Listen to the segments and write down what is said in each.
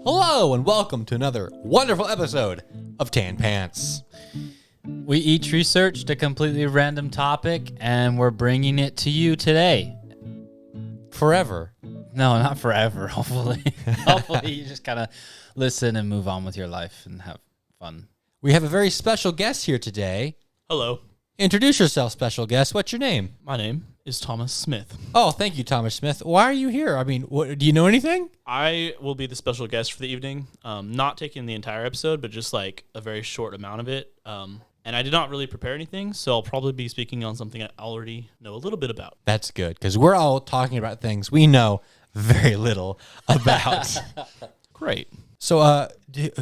Hello and welcome to another wonderful episode of Tan Pants. We each researched a completely random topic and we're bringing it to you today. Forever. No, not forever, hopefully. Hopefully you just kind of listen and move on with your life and have fun. We have a very special guest here today. Hello. Introduce yourself, special guest. What's your name? My name is Thomas Smith. Oh, thank you, Thomas Smith. Why are you here? I mean, do you know anything? I will be the special guest for the evening. Not taking the entire episode, but just like a very short amount of it. And I did not really prepare anything, so I'll probably be speaking on something I already know a little bit about. That's good, because we're all talking about things we know very little about. Great. So,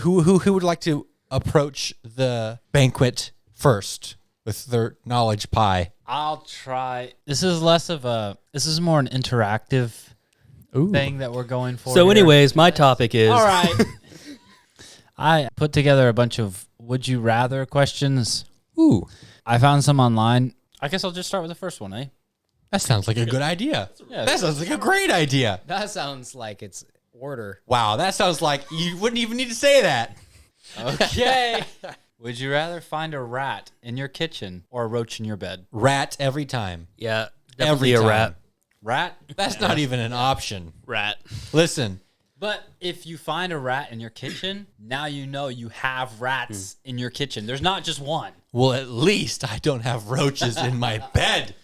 who would like to approach the banquet first with their knowledge pie? I'll try. This is more an interactive thing that we're going for. So here. anyways, my topic is... All right. I put together a bunch of would you rather questions. Ooh, I found some online. I guess I'll just start with the first one, eh? that sounds like a good idea. Yeah. That sounds like a great idea. That sounds like it's order. Wow, that sounds like you wouldn't even need to say that. Okay. Would you rather find a rat in your kitchen or a roach in your bed? Rat every time. Yeah, Every definitely a time. rat. Rat? That's not even an option. Rat. Listen, But if you find a rat in your kitchen, now you know you have rats in your kitchen. There's not just one. well, at least I don't have roaches in my bed.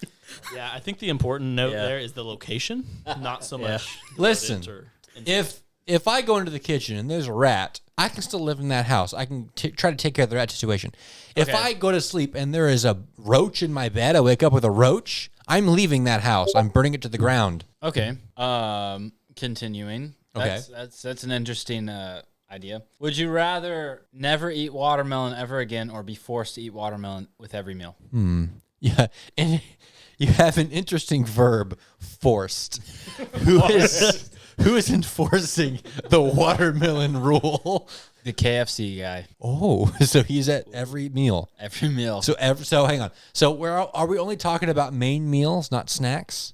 Yeah, I think the important note there is the location, not so much. the Listen, rodent or insect. if I go into the kitchen and there's a rat, I can still live in that house. I can try to take care of the rat situation. If I go to sleep and there is a roach in my bed, I wake up with a roach, I'm leaving that house. I'm burning it to the ground. Okay. Continuing. Okay. That's an interesting idea. Would you rather never eat watermelon ever again or be forced to eat watermelon with every meal? Yeah, and you have an interesting verb, forced. Who is enforcing the watermelon rule? The KFC guy. Oh, so he's at every meal. Every meal. So hang on. So are we only talking about main meals, not snacks?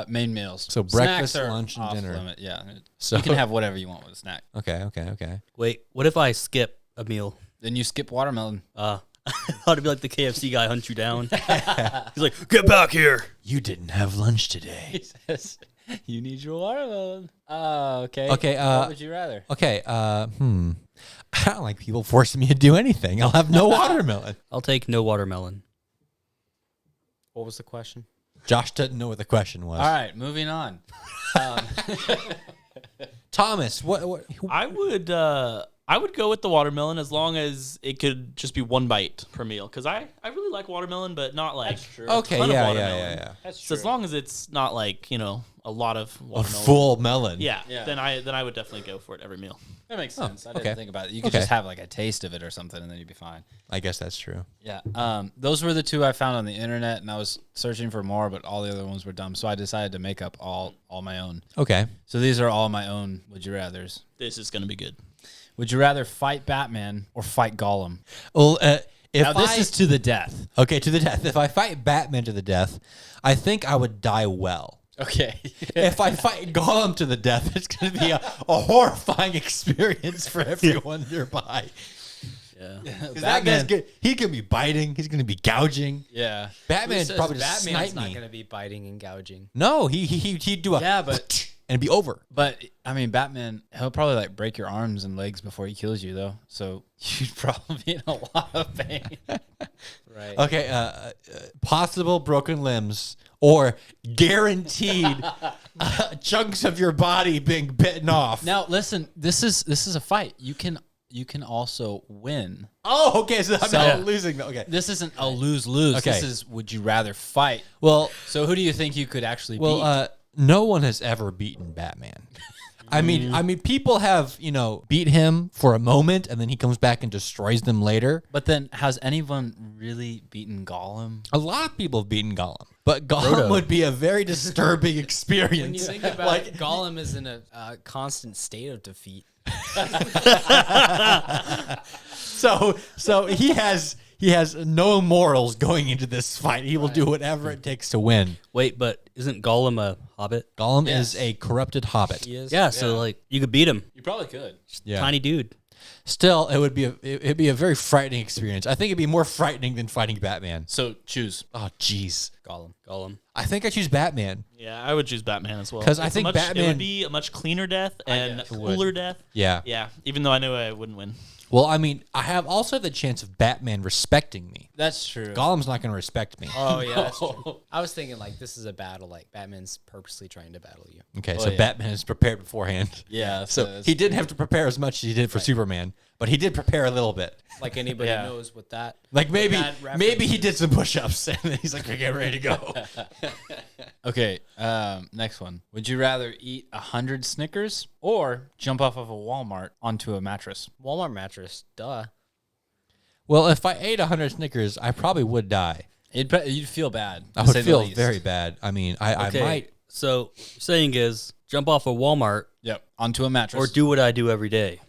Main meals. So Snacks breakfast, are lunch, and off dinner. Limit. Yeah. So- You can have whatever you want with a snack. Okay. Wait, what if I skip a meal? Then you skip watermelon. I'd be like the KFC guy, hunt you down. He's like, get back here. You didn't have lunch today. He says, you need your watermelon. Okay. Okay, what would you rather? Okay, I don't like people forcing me to do anything. I'll have no watermelon. I'll take no watermelon. What was the question? Josh doesn't know what the question was. All right, moving on. Thomas, what I would go with the watermelon as long as it could just be one bite per meal, because I really like watermelon, but not like Okay, ton of yeah. That's So as long as it's not like a lot of A watermelon, full melon. yeah, Yeah. then I would definitely go for it every meal. That makes sense. I okay. didn't think about it. You could Okay. just have like a taste of it or something, and then you'd be fine. I guess that's true. Yeah. Those were the two I found on the internet, and I was searching for more, but all the other ones were dumb. So I decided to make up all my own. Okay. So these are all my own would you rathers. This is gonna be good. Would you rather fight Batman or fight Gollum? Well, if Now this is to the death. okay, to the death. If I fight Batman to the death, I think I would die well. Okay. If I fight Gollum to the death, it's going to be a horrifying experience for everyone nearby. Yeah. 'Cause that guy's good. He can be biting. He's going to be gouging. Yeah. Batman's probably just Batman's snipe not me. going to be biting and gouging. No, he'd do a Yeah, but and it'd be over. But I mean, Batman, he'll probably like break your arms and legs before he kills you, though. So you'd probably be in a lot of pain. Right. Okay, possible broken limbs or guaranteed chunks of your body being bitten off. Now, listen, this is a fight. You can also win. Oh, okay, so I'm So- not losing. Okay. This isn't a lose-lose. Okay. This is would you rather fight. Well, So who do you think you could actually beat? no one has ever beaten Batman. I mean, people have, beat him for a moment, and then he comes back and destroys them later. But then, has anyone really beaten Gollum? A lot of people have beaten Gollum, but Gollum would be a very disturbing experience. When you think about it, Gollum is in a constant state of defeat. So he has he has no morals going into this fight. He will do whatever it takes to win. Wait, but isn't Gollum a hobbit? Gollum Yes. is a corrupted hobbit. He is. Yeah, so like you could beat him. You probably could. Yeah. Tiny dude. Still, it'd be a very frightening experience. I think it'd be more frightening than fighting Batman. So choose. Oh, jeez. Gollum. I think I choose Batman. Yeah, I would choose Batman as well. 'Cause I It's a think much, Batman- it would be a much cleaner death and guess. cooler death. Yeah. Yeah, even though I know I wouldn't win. Well, I mean, I have also the chance of Batman respecting me. That's true. Gollum's not going to respect me. Oh yeah, that's true. I was thinking like this is a battle. Like Batman's purposely trying to battle you. Okay, Oh, so yeah. Batman is prepared beforehand. Yeah. So he didn't have to prepare as much as he did for Superman, but he did prepare a little bit. Like anybody Yeah. knows what that. Like maybe that reference maybe he did some push-ups and then he's like, "Okay, get ready to go." Okay. Next one. Would you rather eat 100 Snickers or jump off of a Walmart onto a mattress? Walmart mattress. Duh. Well, if I ate 100 Snickers, I probably would die. You'd feel bad. I to would say the feel least. very bad. I mean, I Okay, might. so saying is jump off a Walmart Yep. Onto a mattress. or do what I do every day.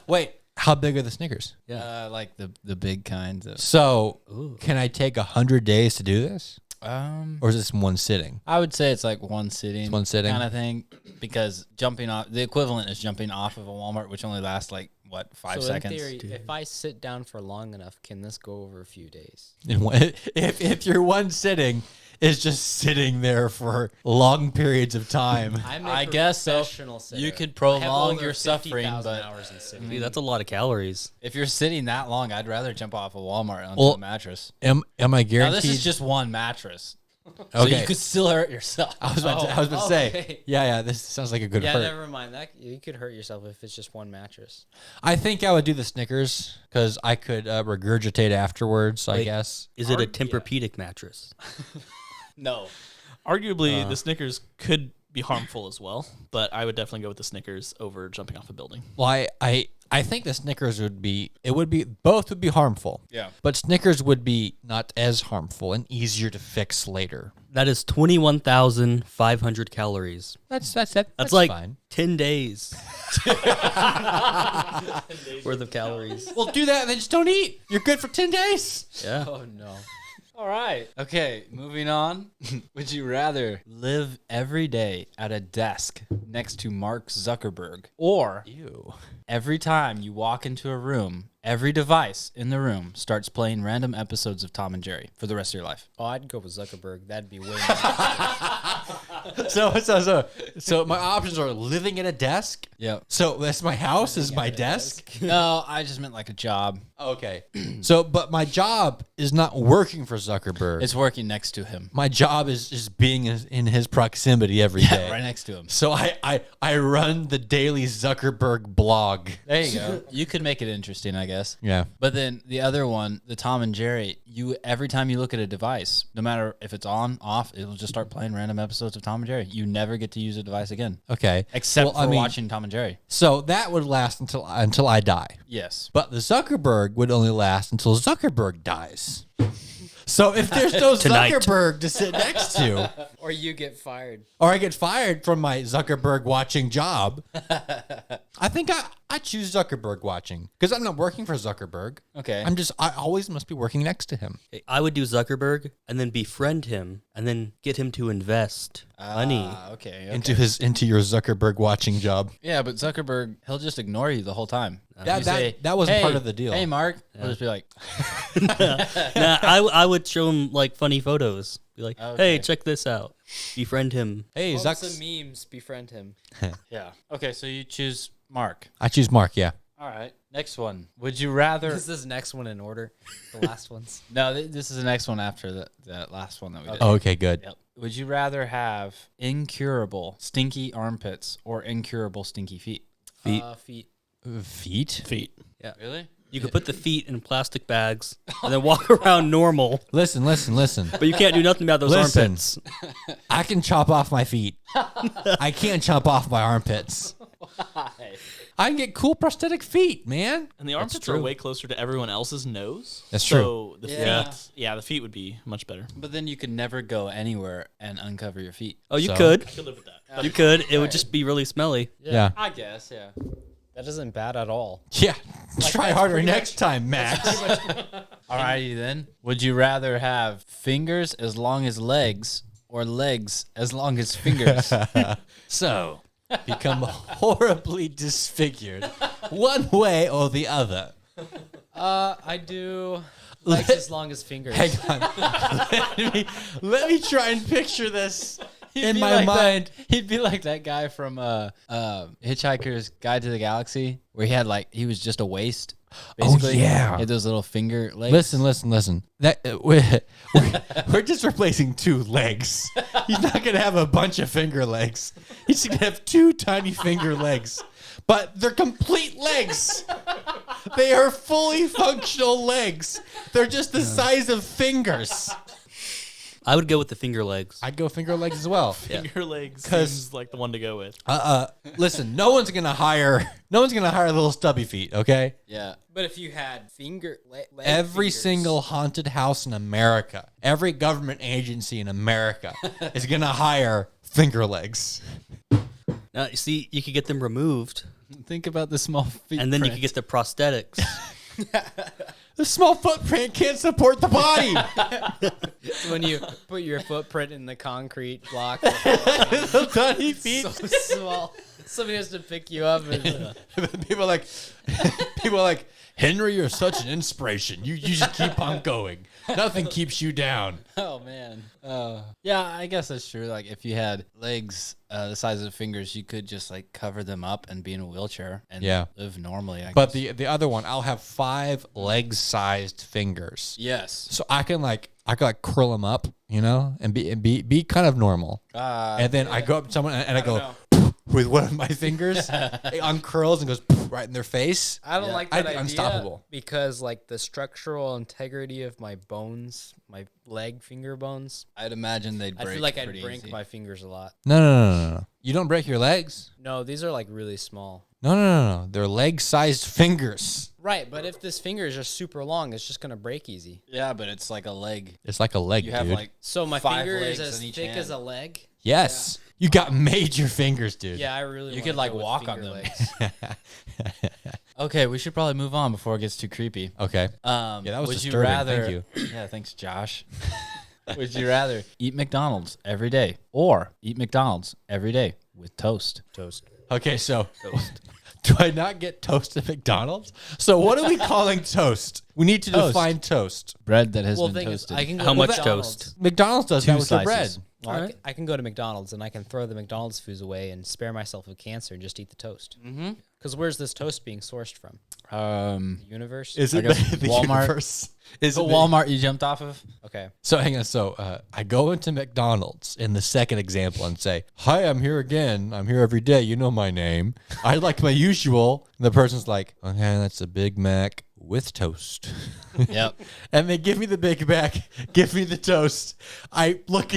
Wait, how big are the Snickers? like the big kinds of. So, can I take 100 days to do this? Or is this one sitting? I would say it's like one sitting. one sitting? kind of thing, because jumping off the equivalent is jumping off of a Walmart, which only lasts like what 5 So seconds. in theory, if I sit down for long enough, can this go over a few days? If your one sitting is just sitting there for long periods of time. I'm I guess so. professional sitter. You could I have prolong over your suffering, 50,000 but hours in sitting. Dude, that's a lot of calories. if you're sitting that long, I'd rather jump off a Walmart onto Well, a mattress. Am I Now guaranteed? this is just one mattress, so okay. you could still hurt yourself. I was about to say. okay. Yeah. This sounds like a good Yeah, hurt. never mind. That you could hurt yourself if it's just one mattress. I think I would do the Snickers because I could regurgitate afterwards. I Like- guess. Is it a Tempur-Pedic mattress? No. Arguably, the Snickers could be harmful as well, but I would definitely go with the Snickers over jumping off a building. Well, I think the Snickers both would be harmful. Yeah. But Snickers would be not as harmful and easier to fix later. That is 21,500 calories. That's That's like fine. 10 days worth of calories. Well, do that and then just don't eat. You're good for 10 days. Yeah. Oh no. All right. Okay, moving on. Would you rather live every day at a desk next to Mark Zuckerberg, or Ew. every time you walk into a room, every device in the room starts playing random episodes of Tom and Jerry for the rest of your life? Oh, I'd go with Zuckerberg. That'd be way. So my options are living at a desk. Yep. So that's my house is my desk. No, I just meant like a job. Okay. So, but my job is not working for Zuckerberg. It's working next to him. My job is just being in his proximity every day. Yeah, right next to him. So I run the daily Zuckerberg blog. There you go. You could make it interesting, I guess. Yeah. But then the other one, the Tom and Jerry, every time you look at a device, no matter if it's on, off, it'll just start playing random episodes of Tom and Jerry. You never get to use a device again, Okay. except Well, for watching Tom and Jerry. So that would last until I die. Yes. But the Zuckerberg would only last until Zuckerberg dies. So if there's no Tonight. Zuckerberg to sit next to, or you get fired. or I get fired from my Zuckerberg watching job, I think I choose Zuckerberg watching because I'm not working for Zuckerberg. Okay. I always must be working next to him. I would do Zuckerberg and then befriend him and then get him to invest money. Okay. Into your Zuckerberg watching job. Yeah, but Zuckerberg, he'll just ignore you the whole time. That- You that wasn't "Hey, part of the deal." Hey, Mark. He'll just be like, Nah, I would show him like funny photos. Be like, Okay. hey, check this out. Befriend him. Hey, Bump Zuck. some memes. Befriend him. yeah. Okay, so you choose Mark. I choose Mark. Yeah. All right. Next one. Would you rather? Is this next one in order? The last ones. No, this is the next one after the last one that we did. Oh, okay, good. Yep. Would you rather have incurable stinky armpits or incurable stinky feet? Feet. Feet. Feet. Feet. Really? You could put the feet in plastic bags and then walk around normal, Listen. but you can't do nothing about those Listen. armpits. I can chop off my feet. I can't chop off my armpits. I can get cool prosthetic feet, man. And the armpits are true. way closer to everyone else's nose. That's so the Yeah. feet, the feet would be much better. But then you could never go anywhere and uncover your feet. Oh, you So- could. I could live with that. You could. It would just be really smelly. Yeah. I guess, yeah. That isn't bad at all. Yeah. Try harder next time, Max. Alrighty then. Would you rather have fingers as long as legs or legs as long as fingers? So, become horribly disfigured one way or the other. I do legs as long as fingers. Hang on. let me try and picture this in be my like mind. He'd be like that guy from Hitchhiker's Guide to the Galaxy, where he was just a waist. Basically. yeah. He had those little finger legs. Listen. That we're just replacing 2 legs. He's not gonna have a bunch of finger legs. He's gonna have 2 tiny finger legs, but they're complete legs. They are fully functional legs. They're just the size of fingers. I would go with the finger legs. I'd go finger legs as well. Finger legs 'Cause- seems like the one to go with. Listen, no one's gonna hire little stubby feet. Okay. Yeah. But if you had Every single haunted house in America, every government agency in America is gonna hire finger legs. Now, you see, you could get them removed, Think about the small feet. and then you could get the prosthetics. The small footprint can't support the body. when you put your footprint in the concrete block, Little tiny feet. so small. Somebody has to pick you up. And, People are like, Henry, you're such an inspiration. You just keep on going. Nothing keeps you down. Oh man. Yeah, I guess that's true. Like if you had legs the size of fingers, you could just like cover them up and be in a wheelchair and live normally. But the other one, I'll have 5 leg-sized fingers. yes. So I can curl them up, and be kind of normal. And then I go up to someone and I go with one of my fingers, it uncurls and goes right in their face. I don't like that idea unstoppable. because like the structural integrity of my bones, my leg finger bones, I'd imagine they'd break. I feel like I'd pretty break easy. my fingers a lot. No. You don't break your legs? No, these are like really small. No. They're leg-sized fingers. Right, but if this finger is just super long, it's just gonna break easy. Yeah, but it's like a leg. It's like a leg, You dude. have like So my 5 finger is legs as in each thick hand. as a leg. Yes. You got major fingers, dude. Yeah, I really. You wanna could, like, go with walk on finger them. legs. Okay, we should probably move on before it gets too creepy. Okay. Yeah, that was would disturbing. You rather, Thank you. Yeah, thanks, Josh. Would you rather eat McDonald's every day or eat McDonald's every day with toast? Toast. Okay, so do I not get toast at McDonald's? So what are we calling toast? We need to define toast. Bread that has Well, been thing is, toasted. I can go How to much McDonald's. toast? McDonald's does 2 that with their bread. slices. Well, I can go to McDonald's and I can throw the McDonald's foods away and spare myself of cancer and just eat the toast. Mm-hmm. Because where's this toast being sourced from? The universe? Is I it guess the Walmart. universe? Is The it Walmart you jumped off of? Okay. So hang on. So I go into McDonald's in the second example and say, "Hi, I'm here again. I'm here every day. You know my name. I like my usual." And the person's like, "Okay, that's a Big Mac with toast." Yep. And they give me the Big Mac, give me the toast. I look,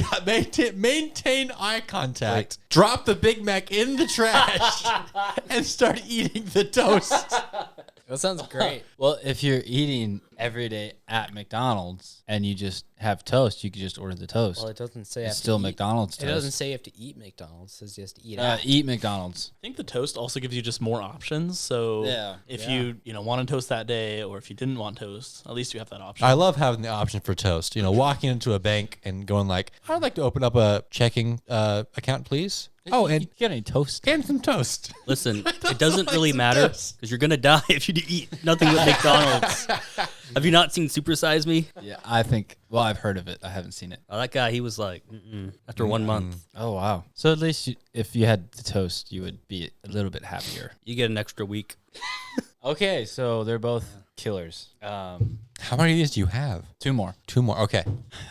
maintain eye contact, drop the Big Mac in the trash, and start eating the toast. That sounds great. Well, if you're eating every day at McDonald's and you just have toast, you could just order the toast. Well, it doesn't say I have It's still to eat. McDonald's It toast. doesn't say you have to eat McDonald's. It says you have to eat out. Eat McDonald's. I think the toast also gives you just more options. So Yeah. if you want to toast that day, or if you didn't want toast, at least you have that option. I love having the option for toast. Walking into a bank and going like, "I'd like to open up a checking account, please." Oh, and you got any toast? and some toast. Listen, it doesn't really some matter toast. because you're gonna die if you eat nothing but McDonald's. Have you not seen Super Size Me? Yeah, I think. Well, I've heard of it. I haven't seen it. Oh, that guy, he was like, after 1 month, Oh wow. So at least if you had the toast, you would be a little bit happier. you get an extra week. Okay, so they're both killers. How many of these do you have? 2 more. 2 more. Okay.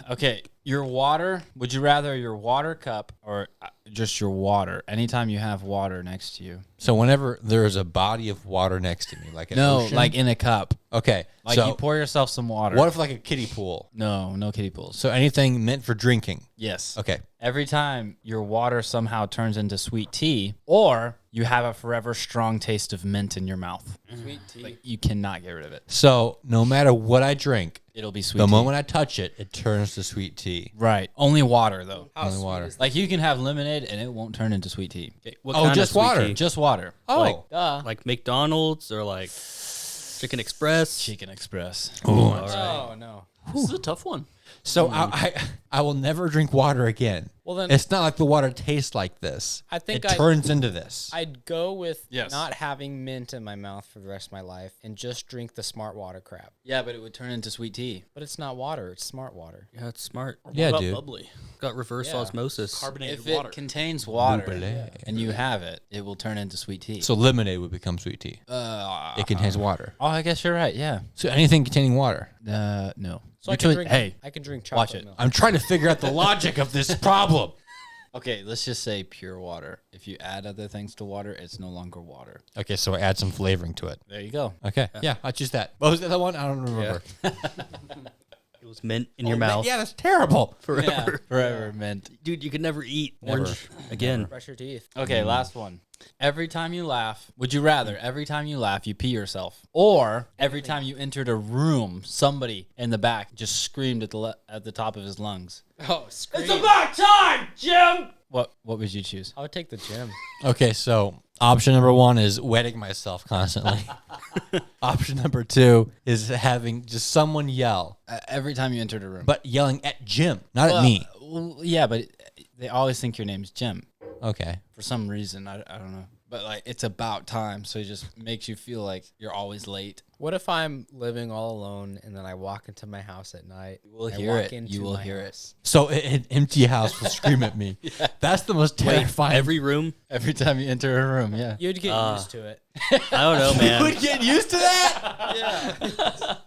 Okay, your water. Would you rather your water cup or just your water? Anytime you have water next to you. So whenever there is a body of water next to me, like an No, ocean? like in a cup. Okay. Like so you pour yourself some water. what if like a kiddie pool? No kiddie pools. So anything meant for drinking. Yes. Okay. Every time your water somehow turns into sweet tea, or you have a forever strong taste of mint in your mouth. Sweet tea. Like you cannot get rid of it. So no matter what I drink, It'll be sweet the tea. moment I touch it, it turns to sweet tea. Right. Only water, though. Only water. Like, you can have lemonade and it won't turn into sweet tea. What Oh, kind just of sweet water. tea? Just water. Oh, Like McDonald's or like Chicken Express? Chicken Express. All right. Oh no. This is a tough one. so I will never drink water again. Well, then It's not like the water tastes like this. I think it turns into this. I'd go with Yes. not having mint in my mouth for the rest of my life and just drink the smart water crap. Yeah, but it would turn into sweet tea. But it's not water; it's smart water. Yeah, it's smart. What Yeah, about dude. bubbly? Got reverse Yeah. osmosis. Carbonated If it water. contains water Bubbly. and you have it, it will turn into sweet tea. So lemonade would become sweet tea. It contains water. Oh, I guess you're right. Yeah. So anything containing water. No. So I can drink watch chocolate it. milk. I'm trying to figure out the logic of this problem. Okay, let's just say pure water. If you add other things to water, it's no longer water. Okay, so I add some flavoring to it. There you go. Okay, yeah, I choose that. What was the other one? I don't remember. It was mint in your mouth Yeah, that's terrible. forever. Forever mint. Dude, you could never eat orange again. Brush your teeth. Okay, last one. Every time you laugh, would you rather every time you laugh you pee yourself, or every time you entered a room, somebody in the back just screamed at the top of his lungs? Oh, scream! about time, Jim. What would you choose? I would take the gym. Okay, so option number 1 is wetting myself constantly. Option number 2 is having just someone yell, Every time you entered a room. but yelling at Jim, not at me. Well, yeah, but they always think your name's Jim Okay. for some reason. I don't know. But like it's about time, so it just makes you feel like you're always late. What if I'm living all alone and then I walk into my house at night? You will I hear walk it. into You will my hear house. So an empty house will scream at me. That's the most terrifying. Every room? Every time you enter a room, yeah. You'd get used to it. I don't know, man. would get used to that?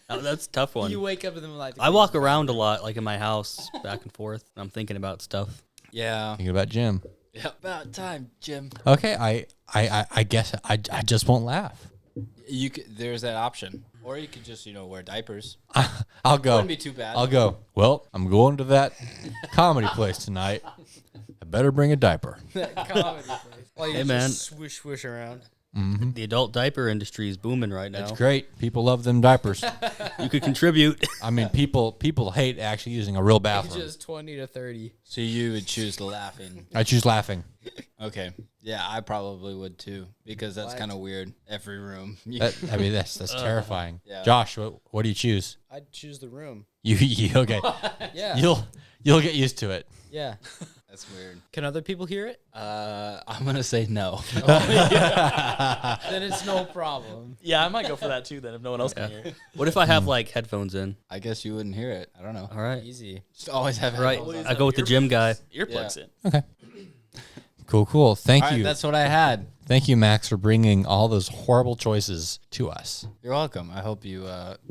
Oh, that's a tough one. You wake up in the middle of the night. I walk around a lot, like in my house, back and forth. And I'm thinking about stuff. Yeah. Thinking about Jim. Yeah. About time, Jim. Okay, I guess I just won't laugh. You could, there's that option, or you could just wear diapers. I'll go. Wouldn't be too bad. I'll go. Well, I'm going to that comedy place tonight. I better bring a diaper. comedy place. While you Hey, just man. Swish, swish around. The adult diaper industry is booming right now. It's great. People love them diapers. You could contribute. I mean, people hate actually using a real bathroom. Ages 20 to 30. So you would choose laughing. I choose laughing. Okay. Yeah, I probably would too, because that's kind of weird. Every room. I mean, that's terrifying. Yeah. Josh, what do you choose? I'd choose the room. You okay? Yeah. You'll get used to it. Yeah. That's weird. Can other people hear it? I'm gonna say no. Then it's no problem. Yeah, I might go for that too then if no one else can hear it. What if I have like headphones in? I guess you wouldn't hear it. I don't know. All right. Easy. Just always have Right. headphones on. I go with the gym guy. Earplugs in. Okay. Cool. Thank All right, you. that's what I had. Thank you, Max, for bringing all those horrible choices to us. You're welcome. I hope it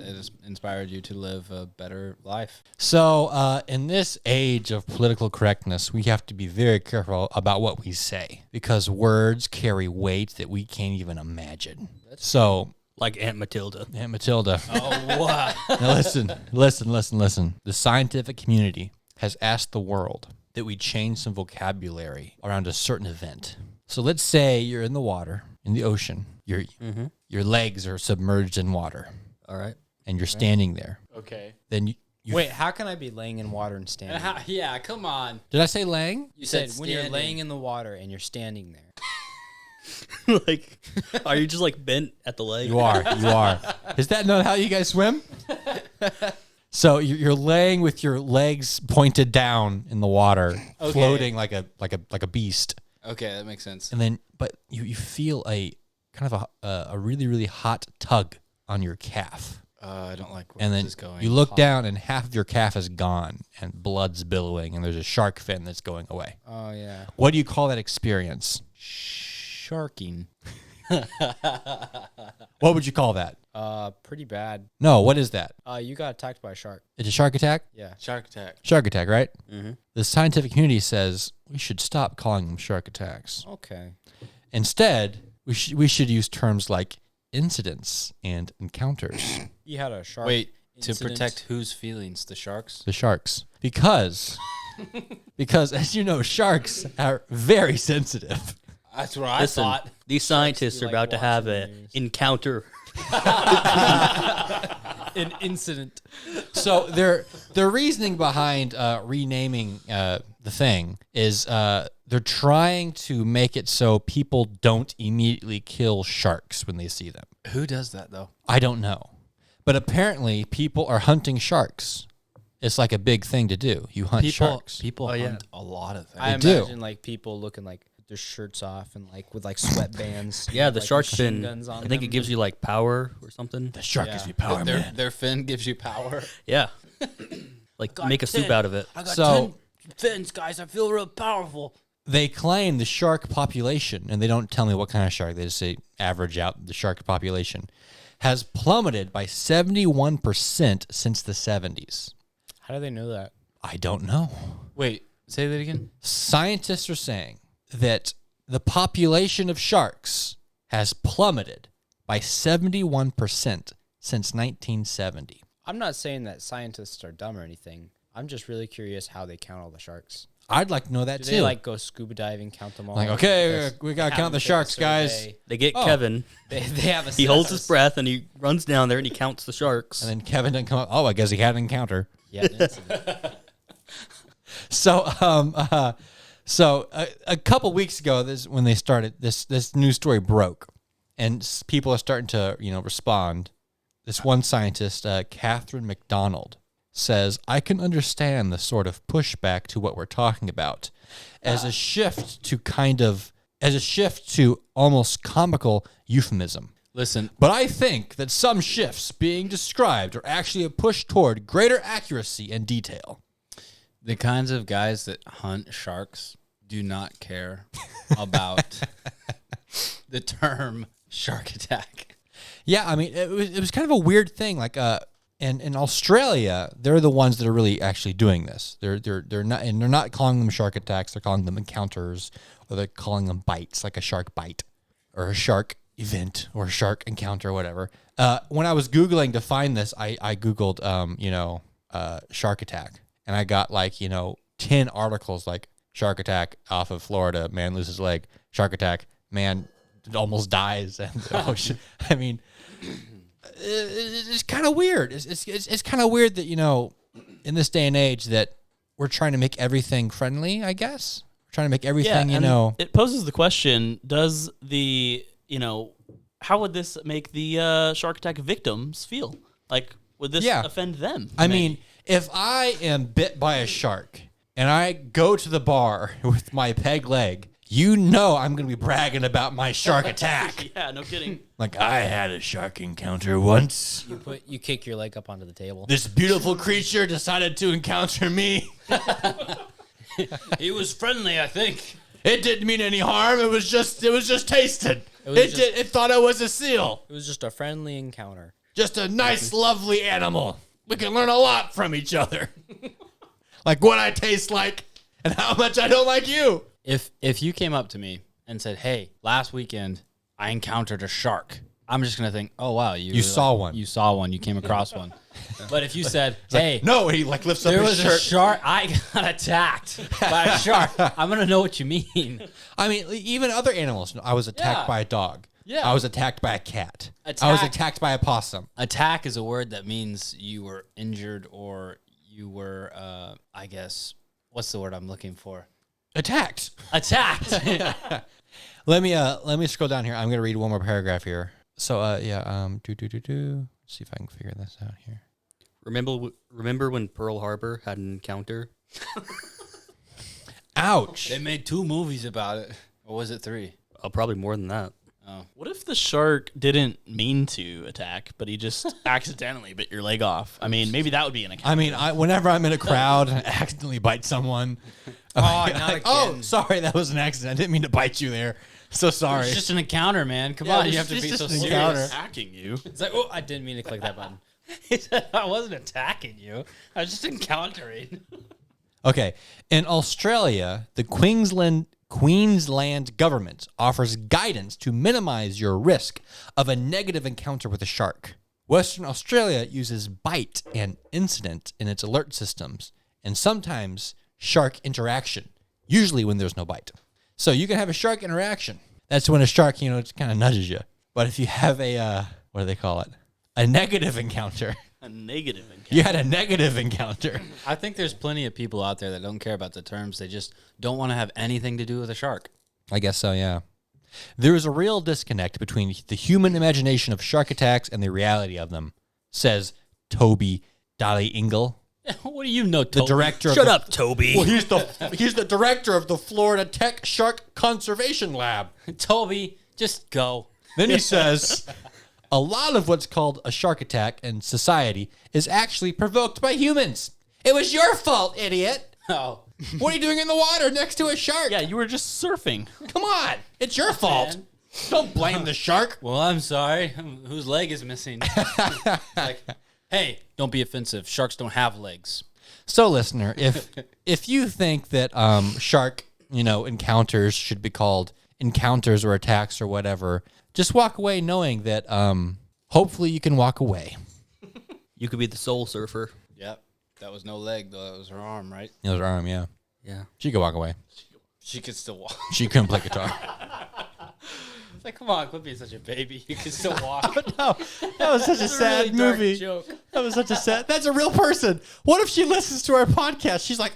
has inspired you to live a better life. So, in this age of political correctness, we have to be very careful about what we say because words carry weight that we can't even imagine. So, Like Aunt Matilda. Aunt Matilda, Oh wow! now listen. The scientific community has asked the world that we change some vocabulary around a certain event. So let's say you're in the water, in the ocean. Your legs are submerged in water, All right. and you're standing there. Okay. Then you Wait, how can I be laying in water and standing? Yeah, come on. did I say laying? You said said when you're laying in the water and you're standing there. Like, are you just like bent at the leg? You are. Is that not how you guys swim? So you're laying with your legs pointed down in the water, floating like a beast, Okay, that makes sense. and then but you feel a kind of a really really hot tug on your calf, I don't like where and then this is going. you look down and half of your calf is gone and blood's billowing and there's a shark fin that's going away. Oh, yeah. What do you call that experience? Sharking. What would you call that? Pretty bad. No, what is that? You got attacked by a shark. It's a shark attack? Yeah. Shark attack. Shark attack, right? Mm-hmm. The scientific community says we should stop calling them shark attacks. Okay. Instead, we should use terms like incidents and encounters. You had a shark. Wait, to incident. protect whose feelings? The sharks? The sharks. Because as you know, sharks are very sensitive. That's what I Listen, thought. these scientists be are like about to have watching an the news. encounter. An incident. So their reasoning behind renaming the thing is they're trying to make it so people don't immediately kill sharks when they see them. Who does that though? I don't know. But apparently people are hunting sharks. It's like a big thing to do. You hunt sharks. People hunt a lot of things. I do. imagine like people looking like their shirts off and like with like sweatbands. Yeah, the like, shark machine fin. guns on I think them. it gives you like power or something. The shark gives me power, man. Their fin gives you power. Yeah. Like make a soup out of it. I got So- 10 fins, guys. I feel real powerful. They claim the shark population, and they don't tell me what kind of shark. They just say average out the shark population, has plummeted by 71% since the 70s. How do they know that? I don't know. Wait, say that again. Scientists are saying that the population of sharks has plummeted by 71% since 1970. I'm not saying that scientists are dumb or anything. I'm just really curious how they count all the sharks. I'd like to know that Do too. they like go scuba diving, count them all? Like, okay, Because we gotta have count them the take a sharks, guys. survey. They get Oh. Kevin. They have a He holds his census. breath and he runs down there and he counts the sharks. And then Kevin doesn't come up. Oh, I guess he had an encounter. Yeah, an incident. So, a couple weeks ago, when they started this news story broke, and people are starting to respond. This one scientist, Catherine McDonald, says, "I can understand the sort of pushback to what we're talking about, as a shift to almost comical euphemism. Listen, But I think that some shifts being described are actually a push toward greater accuracy and detail." the kinds of guys that hunt sharks do not care about the term shark attack. Yeah, I mean, it was kind of a weird thing. Like, in Australia, they're the ones that are really actually doing this. They're not calling them shark attacks. They're calling them encounters, or they're calling them bites, like a shark bite, or a shark event, or a shark encounter, or whatever. When I was Googling to find this, I Googled, shark attack, and I got 10 articles like shark attack off of Florida, man loses leg, shark attack, man almost dies, and the ocean. I mean, it's kind of weird. It's kind of weird that in this day and age that we're trying to make everything friendly. I guess we're trying to make everything and it poses the question: does how would this make the shark attack victims feel? Like, would this offend them? I mean, if I am bit by a shark and I go to the bar with my peg leg, I'm going to be bragging about my shark attack. yeah, no kidding. Like, I had a shark encounter once. You kick your leg up onto the table. This beautiful creature decided to encounter me. He was friendly, I think. It didn't mean any harm. It was just tasted. was It thought it was a seal. It was just a friendly encounter. Just a nice, lovely animal. We can learn a lot from each other. Like what I taste like and how much I don't like you. If you came up to me and said, "Hey, last weekend I encountered a shark," I'm just gonna think, "Oh wow, you really saw one. You saw one. You came across one." But if you said, "Hey, No, he lifts up there his was a shirt. shark. I got attacked by a shark," I'm gonna know what you mean. I mean, even other animals. I was attacked Yeah. by a dog. Yeah. I was attacked by a cat. I was attacked by a possum. Attack is a word that means you were injured or you were, I guess, what's the word I'm looking for? Attacked. Attacked. Let me scroll down here. I'm gonna read one more paragraph here. So Let's see if I can figure this out here. Remember when Pearl Harbor had an encounter? Ouch. They made 2 movies about it. Or was it 3? Oh, probably more than that. What if the shark didn't mean to attack, but he just accidentally bit your leg off? I mean, maybe that would be an encounter. I mean, whenever I'm in a crowd and I accidentally bite someone. not again. Oh, sorry, that was an accident. I didn't mean to bite you there. So sorry. It's just an encounter, man. Come Yeah, on, you it's have to be just so an serious. encounter. attacking you. It's like, oh, I didn't mean to click that button. He said, I wasn't attacking you. I was just encountering. Okay. In Australia, the Queensland government offers guidance to minimize your risk of a negative encounter with a shark. Western Australia uses bite and incident in its alert systems, and sometimes shark interaction, usually when there's no bite. So you can have a shark interaction. That's when a shark, just kind of nudges you. But if you have a what do they call it? A negative encounter. A negative encounter. You had a negative encounter. I think there's plenty of people out there that don't care about the terms. They just don't want to have anything to do with a shark. I guess so, yeah. There is a real disconnect between the human imagination of shark attacks and the reality of them, says Toby Daly-Ingle, What do you know, the Toby? director Shut of up, Toby. Well, he's the director of the Florida Tech Shark Conservation Lab. Toby, just go. Then he says, a lot of what's called a shark attack in society is actually provoked by humans. It was your fault, idiot. Oh, What are you doing in the water next to a shark? Yeah, you were just surfing. Come on. It's your fault. man. Don't blame the shark. well, I'm sorry. Whose leg is missing? Like, hey, don't be offensive. Sharks don't have legs. So, listener, if you think that shark, encounters should be called encounters or attacks or whatever, just walk away knowing that hopefully you can walk away. You could be the soul surfer. Yep. That was no leg, though. That was her arm, right? It was her arm, yeah. Yeah. She could walk away. She could still walk. She couldn't play guitar. It's like, come on, quit being such a baby. You can still walk. No, that was such a sad movie. Joke. That was such a sad. That's a real person. What if she listens to our podcast? She's like,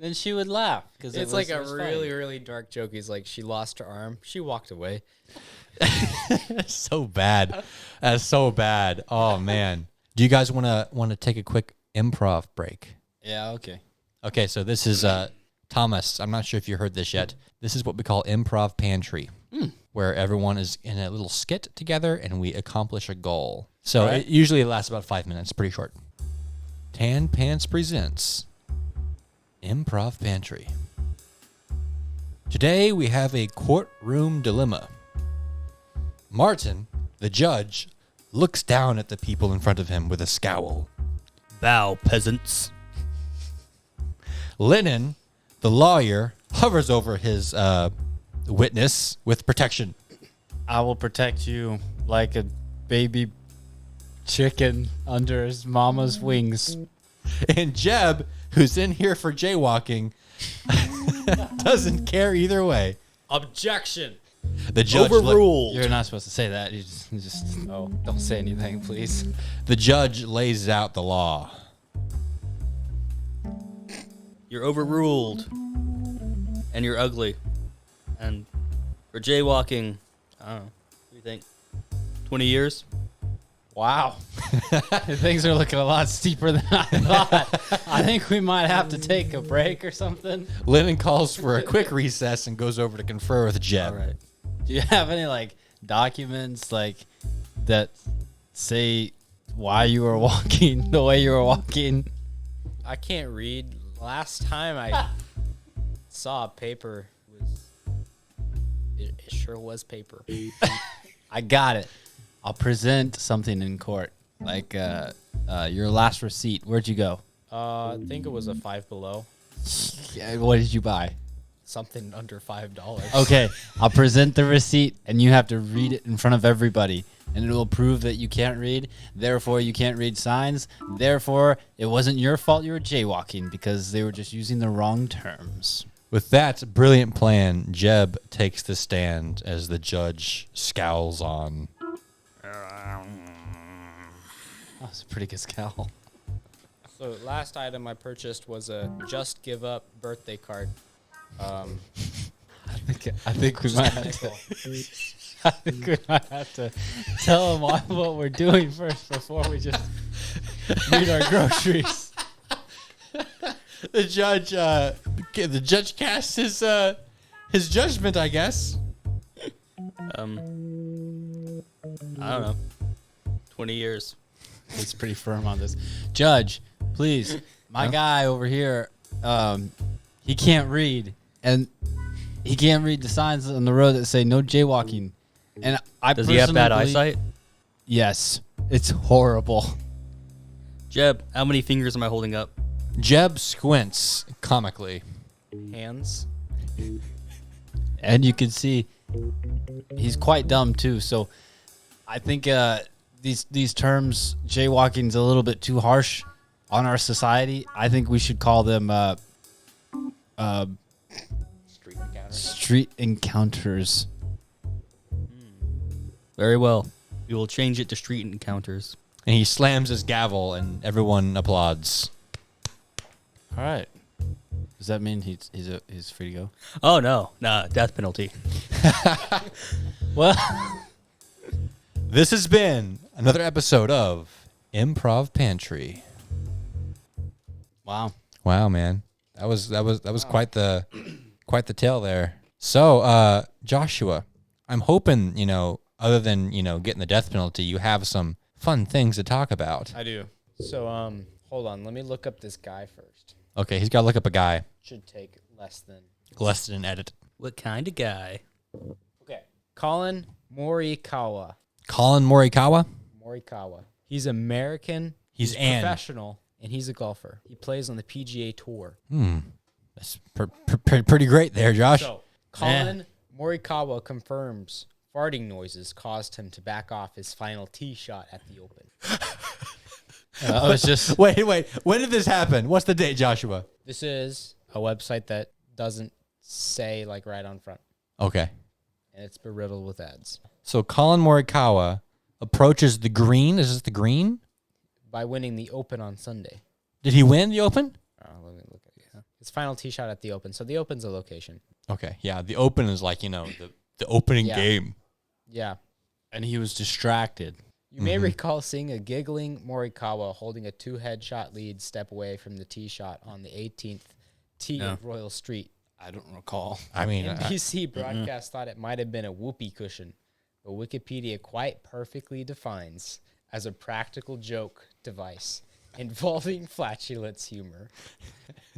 Then she would laugh because It's like a really, really dark joke. He's like, she lost her arm. She walked away. so bad. That's so bad. Oh man. Do you guys want to take a quick improv break? Yeah. Okay. Okay, so this is Thomas. I'm not sure if you heard this yet. This is what we call Improv Pantry, where everyone is in a little skit together and we accomplish a goal. So Right. it usually lasts about 5 minutes, pretty short. Tan Pants presents Improv Pantry. Today we have a courtroom dilemma. Martin, the judge, looks down at the people in front of him with a scowl. Bow, peasants. Lennon, the lawyer, hovers over his witness with protection. I will protect you like a baby chicken under his mama's wings. And Jeb, who's in here for jaywalking, doesn't care either way. Objection. The judge Overruled. You're not supposed to say that. You just don't say anything, please. the judge lays out the law. You're overruled. And you're ugly. And for jaywalking, I don't know. What do you think? 20 years? Wow. Things are looking a lot steeper than I thought. I think we might have to take a break or something. Lennon calls for a quick recess and goes over to confer with Jeb. All right. Do you have any documents that say why you were walking the way you were walking? I can't read. Last time I saw a paper, it sure was paper. I got it. I'll present something in court, like your last receipt. Where'd you go? I think it was a Five Below. Yeah, what did you buy? Something under $5. Okay, I'll present the receipt, and you have to read it in front of everybody, and it will prove that you can't read. Therefore, you can't read signs. Therefore, it wasn't your fault you were jaywalking because they were just using the wrong terms. With that brilliant plan, Jeb takes the stand as the judge scowls on. That was a pretty good scowl. So last item I purchased was a Just Give Up birthday card. I think we might have to. I think we might have to tell them what we're doing first before we just read our groceries. The judge casts his judgment, I guess. I don't know. 20 years. He's pretty firm on this. Judge, please, my guy over here, he can't read, and he can't read the signs on the road that say no jaywalking. And I Does he have bad personally believe- eyesight? Yes, it's horrible. Jeb, how many fingers am I holding up? Jeb squints comically. Hands. And you can see he's quite dumb too. So I think these terms, jaywalking's a little bit too harsh on our society. I think we should call them street encounters. Very well. We will change it to street encounters. And he slams his gavel, and everyone applauds. All right. Does that mean he's free to go? Oh, no. Nah, death penalty. Well, This has been another episode of Improv Pantry. wow. Wow, man, that was quite the tale there. So, Joshua, I'm hoping other than getting the death penalty, you have some fun things to talk about. I do. So, hold on. Let me look up this guy first. Okay, he's got to look up a guy. Should take less than an edit. What kind of guy? Okay. Colin Morikawa. Colin Morikawa. He's American. He's professional, and he's a golfer. He plays on the PGA Tour. That's pretty great there, Josh. So, Colin Morikawa confirms farting noises caused him to back off his final tee shot at the Open. I was just Wait. When did this happen? What's the date, Joshua? This is a website that doesn't say right on front, Okay. and it's beriddled with ads. So Colin Morikawa approaches the green. Is this the green? By winning the Open on Sunday. Did he win the Open? Let me look at it. His final tee shot at the Open. So the Open's a location. Okay. Yeah. The Open is the opening game. Yeah. and he was distracted. You may recall seeing a giggling Morikawa holding a 2-headshot lead step away from the tee shot on the 18th tee of Royal Street. I don't recall. I mean, NBC broadcast thought it might have been a whoopee cushion, but Wikipedia quite perfectly defines as a practical joke device involving flatulence humor.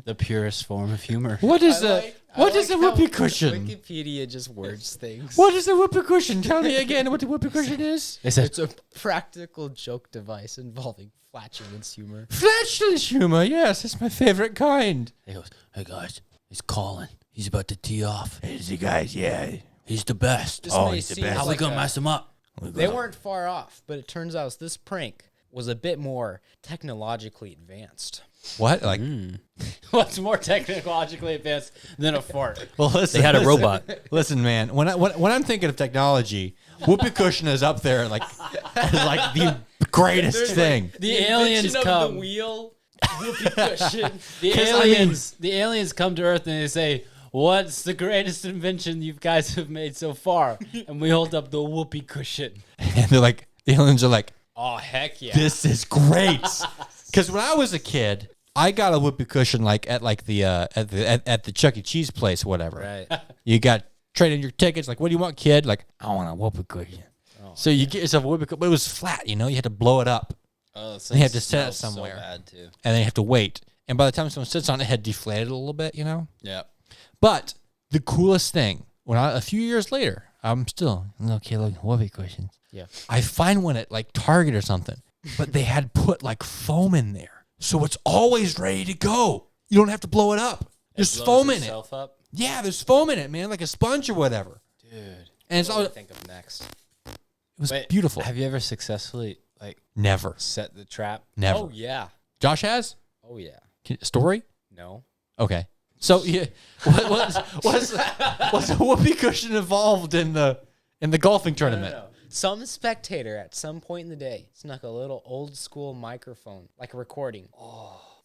The purest form of humor. what is a whoopee how cushion? Wikipedia just words things. What is a whoopee cushion? Tell me again what the whoopee cushion is. They said, It's a practical joke device involving flatulence humor. Flatulence humor. Yes, it's my favorite kind. he goes, hey guys, he's calling. He's about to tee off. Is he guys? Yeah. He's the best. This may seem How we like gonna a- mess him up? They weren't far off, but it turns out this prank was a bit more technologically advanced. What? Like, What's more technologically advanced than a fart? well, listen. They had a robot. Listen, man. When I'm thinking of technology, whoopee cushion is up there, like, as like the greatest thing. The aliens come. The wheel, whoopee cushion. The aliens come to Earth and they say, "What's the greatest invention you guys have made so far?" And we hold up the whoopee cushion. And they're like, the aliens are like, Oh heck yeah! this is great. Because when I was a kid, I got a whoopee cushion like at the Chuck E. Cheese place, whatever. Right. You got trading your tickets. Like, what do you want, kid? Like, I want a whoopee cushion. So you get yourself a whoopee cushion, but it was flat. You had to blow it up, Oh, you have to set it somewhere. So bad too. and then you have to wait. And by the time someone sits on it, it had deflated a little bit. Yeah. But the coolest thing, a few years later, I'm still okay looking whoopee cushions. Yeah. I find one at like Target or something, but they had put like foam in there, so it's always ready to go. You don't have to blow it up. There's foam in it. Up? Yeah, there's foam in it, man, like a sponge or whatever. Dude. And it's What do all, I it think of next? was beautiful. Have you ever successfully Never, set the trap? never. Oh yeah. Josh has Oh yeah. story. No. Okay, so yeah, was a whoopee cushion involved in the golfing tournament? No. Some spectator at some point in the day snuck a little old school microphone, like a recording,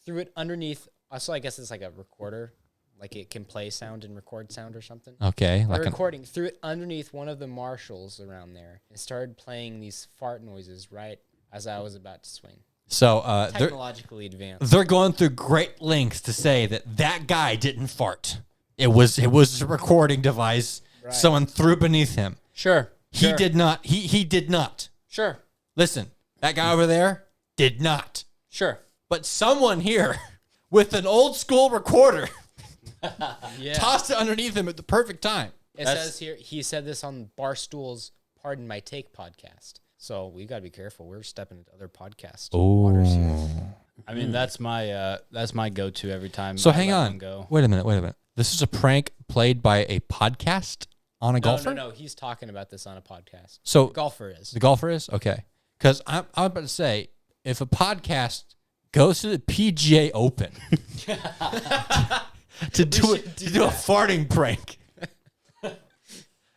threw it underneath. So I guess it's like a recorder, like it can play sound and record sound or something. Okay, A like recording, threw it underneath one of the marshals around there and started playing these fart noises right as I was about to swing. so they're Technologically advanced. they're going through great lengths to say that guy didn't fart. It was a recording device someone threw beneath him. Sure. He did not. He did not. Sure. Listen, that guy over there did not. Sure. But someone here with an old school recorder Yeah. tossed it underneath him at the perfect time. It says here, he said this on Barstool's Pardon My Take podcast. So we got to be careful. We're stepping into other podcasts. waters here. I mean, that's my go-to every time. So I hang let on. one go. Wait a minute. This is a prank played by a podcast on a golfer? No. He's talking about this on a podcast. So The golfer is. the golfer is? Okay. Because I'm about to say, if a podcast goes to the PGA Open to do a farting prank,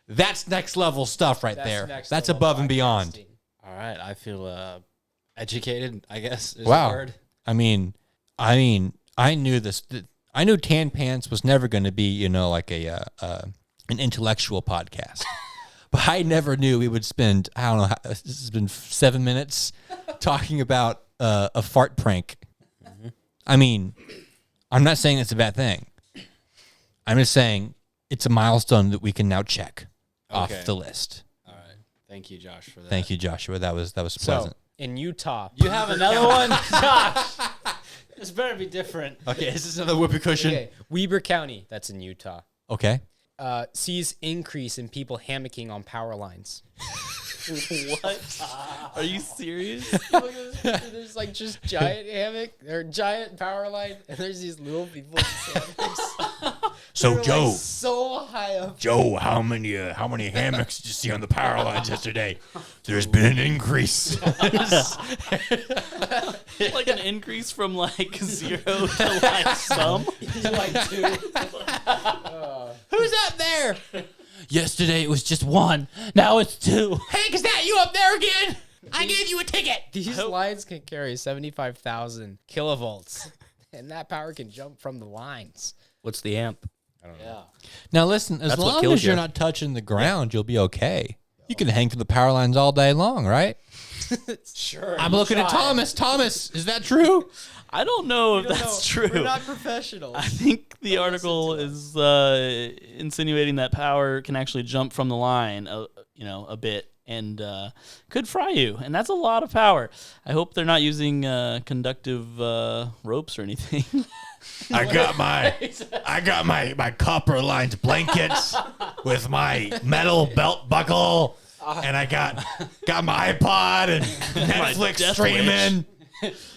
that's next level stuff right there. next That's level above and beyond. podcasting. All All right, I feel educated, I guess. Is Wow. the word. I mean, I knew this. I knew Tan Pants was never going to be, like an intellectual podcast. But I never knew we would spend, I don't know, this has been 7 minutes talking about a fart prank. Mm-hmm. I mean, I'm not saying it's a bad thing. I'm just saying it's a milestone that we can now check off the list. All right. Thank you, Josh, for that. Thank you, Joshua. That was pleasant. So, in Utah. You have another one? Josh! This better be different. Okay, is this another whoopee cushion? Okay, Weber County, that's in Utah, Okay. sees increase in people hammocking on power lines. What? Are you serious? There's like just giant hammock or giant power line, and there's these little people in hammocks. So They're, Joe, like, so high up. Joe, how many hammocks did you see on the power lines yesterday? There's been an increase. Like an increase from like 0 to like some. Like, dude. Who's up there? Yesterday it was just 1. Now it's 2. Hank, is that you up there again? I gave you a ticket. These lines can carry 75,000 kilovolts, and that power can jump from the lines. What's the amp? Yeah. Now listen, as That's what long killed as you're you. not touching the ground, you'll be okay. You can hang from the power lines all day long, right? Sure. I'm looking at Thomas. Thomas, is that true? I don't know if that's true. We're not professionals. I think the article is insinuating that power can actually jump from the line, a bit, and could fry you, and that's a lot of power. I hope they're not using conductive ropes or anything. I got my copper lined blankets with my metal belt buckle, and I got my iPod and Netflix death streaming.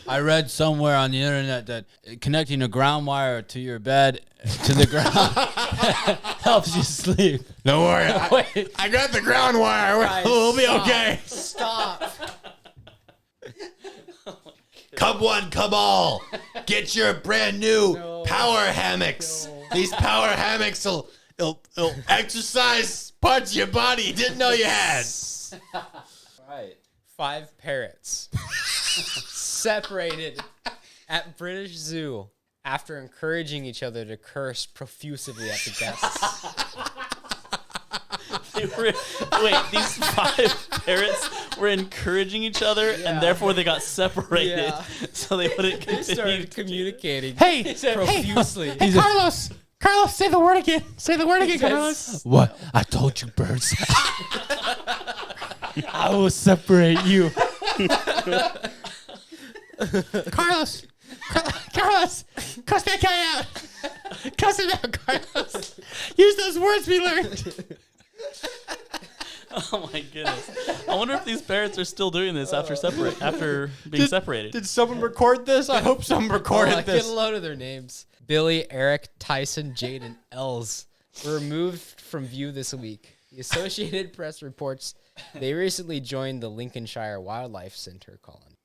I read somewhere on the internet that connecting a ground wire to your bed to the ground helps you sleep. Don't worry, I got the ground wire. We'll be okay. Stop. Come one, come all. Get your brand new power hammocks. These power hammocks will exercise parts of your body you didn't know you had. Right. 5 parrots separated at British Zoo after encouraging each other to curse profusely at the guests. Wait, these 5 parrots were encouraging each other, and therefore they got separated, Yeah. so they wouldn't They continue. started communicating Hey, profusely. Hey, Carlos. Carlos, say the word again. Say the word again, Carlos. What? I told you, birds. I will separate you. Carlos. Carlos. Cuss that guy out. Cuss him out, Carlos. Use those words we learned. Oh my goodness! I wonder if these parrots are still doing this after being separated. Did someone record this? I hope someone recorded Get this. a load of their names. Billy, Eric, Tyson, Jade, and Els were removed from view this week. The Associated Press reports they recently joined the Lincolnshire Wildlife Center, Colin.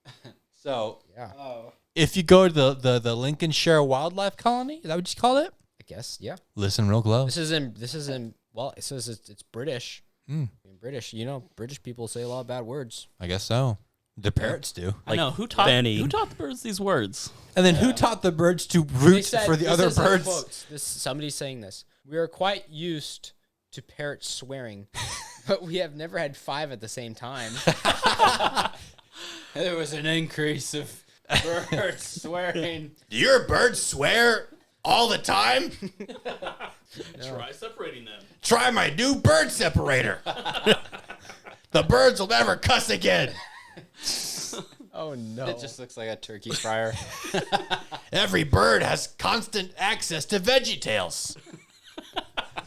So, Yeah, if you go to the Lincolnshire Wildlife Colony, is that what you call it? I guess. Yeah. Listen real close. This is in. Well, it says it's British. In British, British people say a lot of bad words. I guess so. The parrots do. I know who taught Benny. the birds these words. And then who taught the birds to They root said- for the this other is in birds? quotes. Somebody's saying this. We are quite used to parrots swearing, but we have never had 5 at the same time. There was an increase of birds swearing. Do your birds swear all the time? Try separating them. Try my new bird separator. The birds will never cuss again. Oh no! It just looks like a turkey fryer. Every bird has constant access to VeggieTales.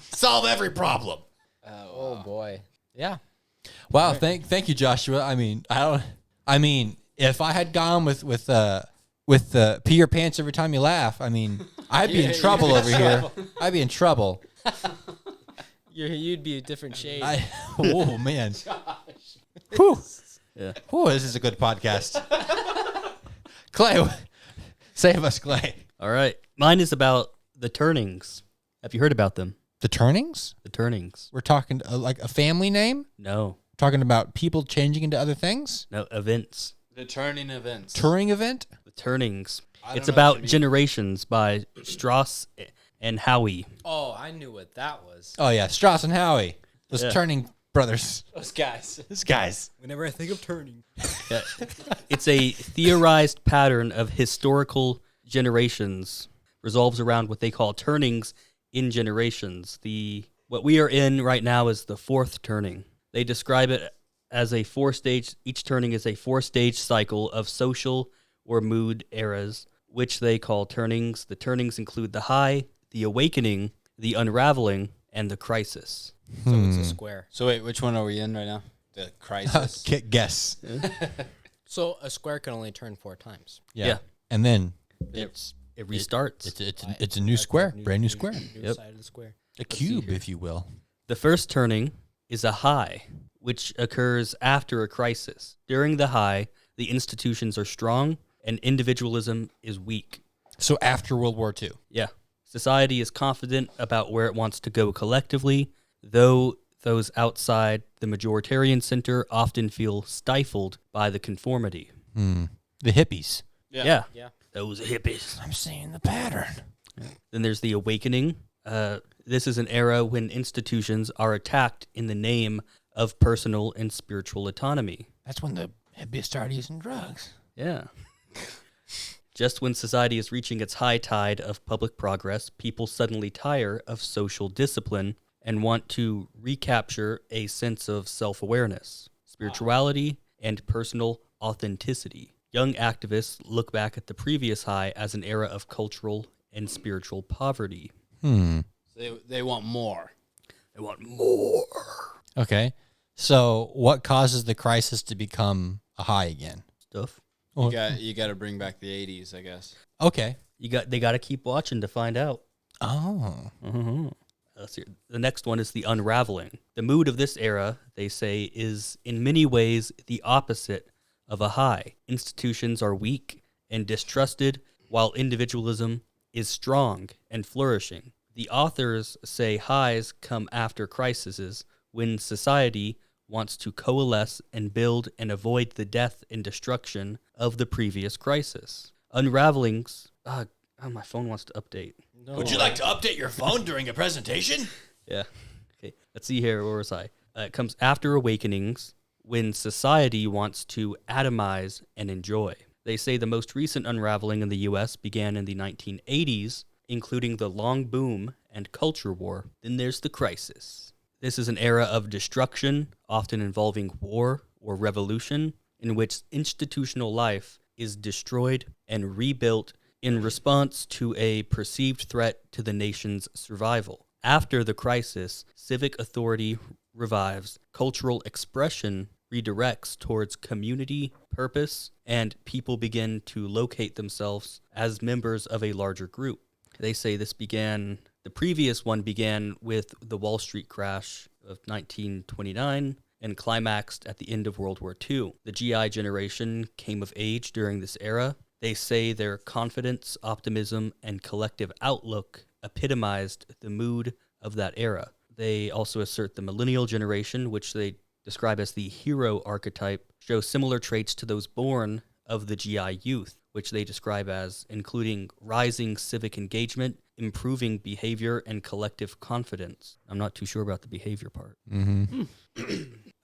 Solve every problem. Oh boy! Yeah. Wow, thank you, Joshua. I mean, if I had gone with pee your pants every time you laugh, I'd be in trouble over here. I'd be in trouble. You'd be a different shade. Oh man. Whew. Yeah. Whew, this is a good podcast. Clay, save us, Clay. All right. Mine is about the Turnings. Have you heard about them? The Turnings? The Turnings. We're talking like a family name? No. talking about people changing into other things? No, events. The turning events. Touring event? The turnings. I don't It's know what about you mean. Generations by Strauss and Howie. Oh, I knew what that was. Oh, yeah. Strauss and Howie. Those Yeah. turning brothers. Those guys. Those guys. Whenever I think of turning. Yeah. It's a theorized pattern of historical generations, resolves around what they call turnings in generations. What we are in right now is the fourth turning. They describe it as a four-stage, each turning is a four-stage cycle of social or mood eras, which they call turnings. The turnings include the high, the awakening, the unraveling, and the crisis. So it's a square. So wait, which one are we in right now? The crisis. Guess. So a square can only turn 4 times. Yeah. And then It's It restarts. it's a new square. Brand new square. New Yep. side of the square. A cube, if you will. The first turning is a high, which occurs after a crisis. During the high, the institutions are strong and individualism is weak. So after World War II. Yeah. Society is confident about where it wants to go collectively, though those outside the majoritarian center often feel stifled by the conformity. The hippies. Yeah. Yeah. Those hippies. I'm seeing the pattern. Then there's the awakening. This is an era when institutions are attacked in the name of personal and spiritual autonomy. That's when the hippies started using drugs. Yeah. Just when society is reaching its high tide of public progress, people suddenly tire of social discipline and want to recapture a sense of self-awareness, spirituality, and personal authenticity. Young activists look back at the previous high as an era of cultural and spiritual poverty. they want more. They want more. Okay. So what causes the crisis to become a high again? Stuff. You got to bring back the 80s, I guess. Okay. They got to keep watching to find out. Oh. Let's see. The next one is the unraveling. The mood of this era, they say, is in many ways the opposite of a high. Institutions are weak and distrusted, while individualism is strong and flourishing. The authors say highs come after crises when society wants to coalesce and build and avoid the death and destruction of the previous crisis. Unravelings. My phone wants to update. Would you like to update your phone during a presentation? Yeah. Okay. Let's see here. Where was I? It comes after awakenings when society wants to atomize and enjoy. They say the most recent unraveling in the U.S. began in the 1980s, including the long boom and culture war. Then there's the crisis. This is an era of destruction, often involving war or revolution, in which institutional life is destroyed and rebuilt in response to a perceived threat to the nation's survival. After the crisis, civic authority revives, cultural expression redirects towards community, purpose, and people begin to locate themselves as members of a larger group. They say the previous one began with the Wall Street crash of 1929 and climaxed at the end of World War II. The GI generation came of age during this era. They say their confidence, optimism, and collective outlook epitomized the mood of that era. They also assert the millennial generation, which they describe as the hero archetype, shows similar traits to those born of the GI youth, which they describe as including rising civic engagement, improving behavior, and collective confidence. I'm not too sure about the behavior part.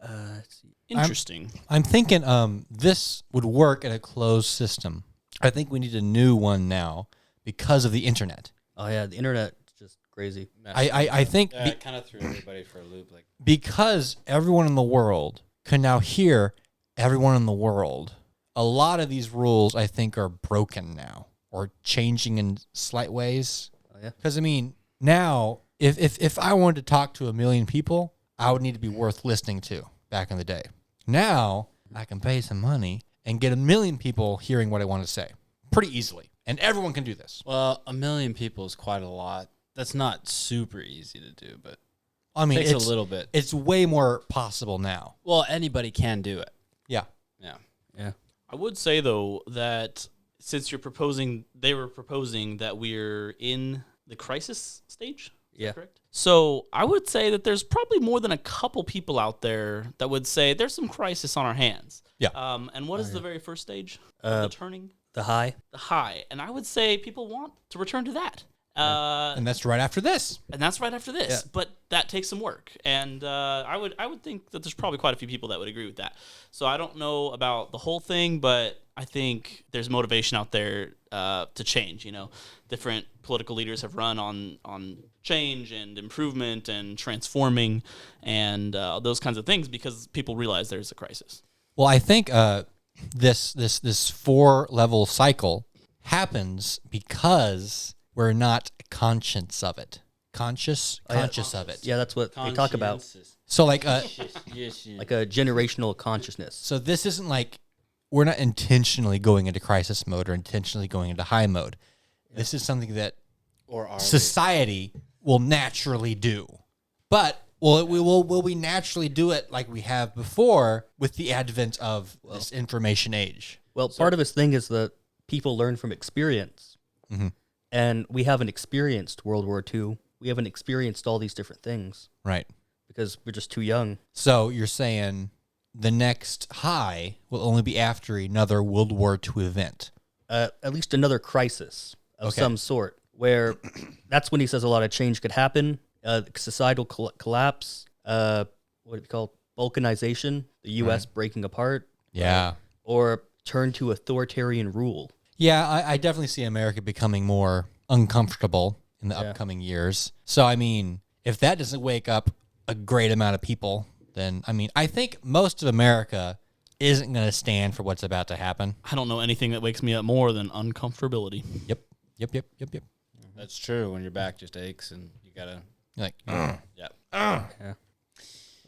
Let's see. Interesting. I'm thinking this would work in a closed system. I think we need a new one now because of the internet. Oh yeah, the internet is just crazy. I think It kind of threw everybody for a loop. Like, because everyone in the world can now hear everyone in the world, a lot of these rules, I think, are broken now or changing in slight ways. Oh yeah. Because, I mean, now, if I wanted to talk to 1 million people, I would need to be worth listening to back in the day. Now, I can pay some money and get 1 million people hearing what I want to say pretty easily. And everyone can do this. well, 1 million people is quite a lot. That's not super easy to do, but I mean, it takes it's a little bit. It's way more possible now. Well, anybody can do it. Yeah. Yeah. Yeah. I would say though that since they were proposing that we're in the crisis stage. Is that Yeah. correct? So I would say that there's probably more than a couple people out there that would say there's some crisis on our hands. Yeah. And what is the very first stage of the turning? The high. The high. And I would say people want to return to that. And that's right after this. Yeah. But that takes some work. And I would think that there's probably quite a few people that would agree with that. So I don't know about the whole thing, but I think there's motivation out there to change. You know, different political leaders have run on change and improvement and transforming and those kinds of things because people realize there's a crisis. Well, I think this 4-level cycle happens because we're not conscious of it. Conscious of it. Yeah, that's what they talk about. So like Like a generational consciousness. so this isn't like we're not intentionally going into crisis mode or intentionally going into high mode. This is something that society will naturally do. But will we naturally do it like we have before with the advent of this information age? Well, part of his thing is that people learn from experience. Mhm. And we haven't experienced World War II. We haven't experienced all these different things Right. because we're just too young. So you're saying the next high will only be after another World War II event. At least another crisis of Okay. some sort, where that's when he says a lot of change could happen. Societal collapse, what do you call balkanization, the U.S. breaking apart, Yeah. or turn to authoritarian rule. Yeah, I definitely see America becoming more uncomfortable in the upcoming years. So, I mean, if that doesn't wake up a great amount of people, then, I mean, I think most of America isn't going to stand for what's about to happen. I don't know anything that wakes me up more than uncomfortability. Yep. That's true. When your back just aches and you gotta. You're like,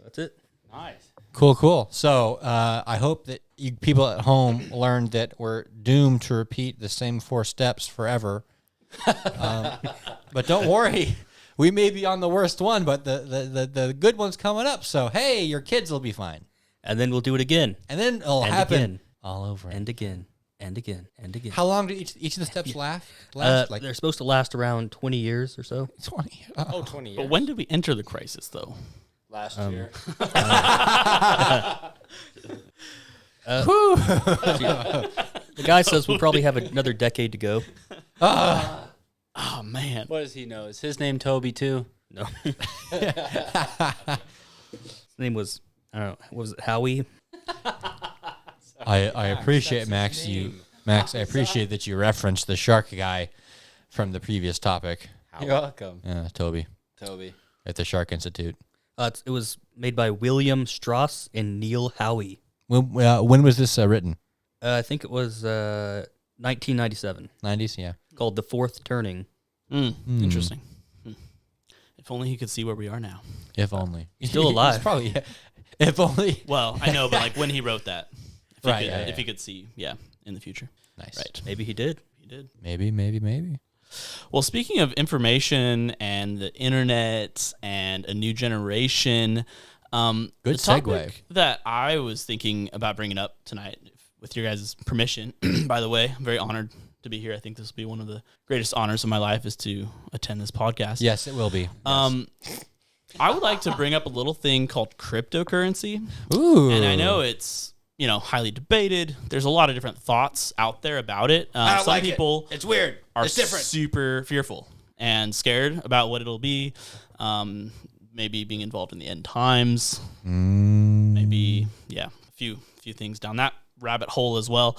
That's it. Nice. cool. So, I hope that you people at home learned that we're doomed to repeat the same 4 steps forever. But don't worry. We may be on the worst one, but the good one's coming up. So, hey, your kids will be fine. And then we'll do it again, And then it'll And happen again. all over. and again, and again, and again. How long do each of the steps last? Like They're supposed to last around 20 years or so. 20. 20 years. But when did we enter the crisis, though? Last year. The guy says we'll probably have another decade to go. Oh, man. What does he know? Is his name Toby too? No. His name was, I don't know, what was it, Howie? I appreciate Max. I appreciate that you referenced the shark guy from the previous topic. You're welcome, Toby Toby. at the Shark Institute. It was made by William Strauss and Neil Howie. When was this written? I think it was 1997, 90s. Yeah. called The Fourth Turning. Interesting. If only he could see where we are now. If only He's still alive. He's probably. If only. Well, I know, but like when he wrote that, if he Right, could, yeah, if yeah. he could see, in the future. Nice. Right. Maybe he did. He did. Maybe. Well, speaking of information and the internet and a new generation, Good the segue. topic that I was thinking about bringing up tonight, with your guys' permission, by the way, I'm very honored to be here. I think this will be one of the greatest honors of my life is to attend this podcast. Yes, it will be. I would like to bring up a little thing called cryptocurrency. Ooh. And I know it's, highly debated. There's a lot of different thoughts out there about it. Some people It's weird. are super fearful and scared about what it'll be. Maybe being involved in the end times. Maybe, a few things down that rabbit hole as well.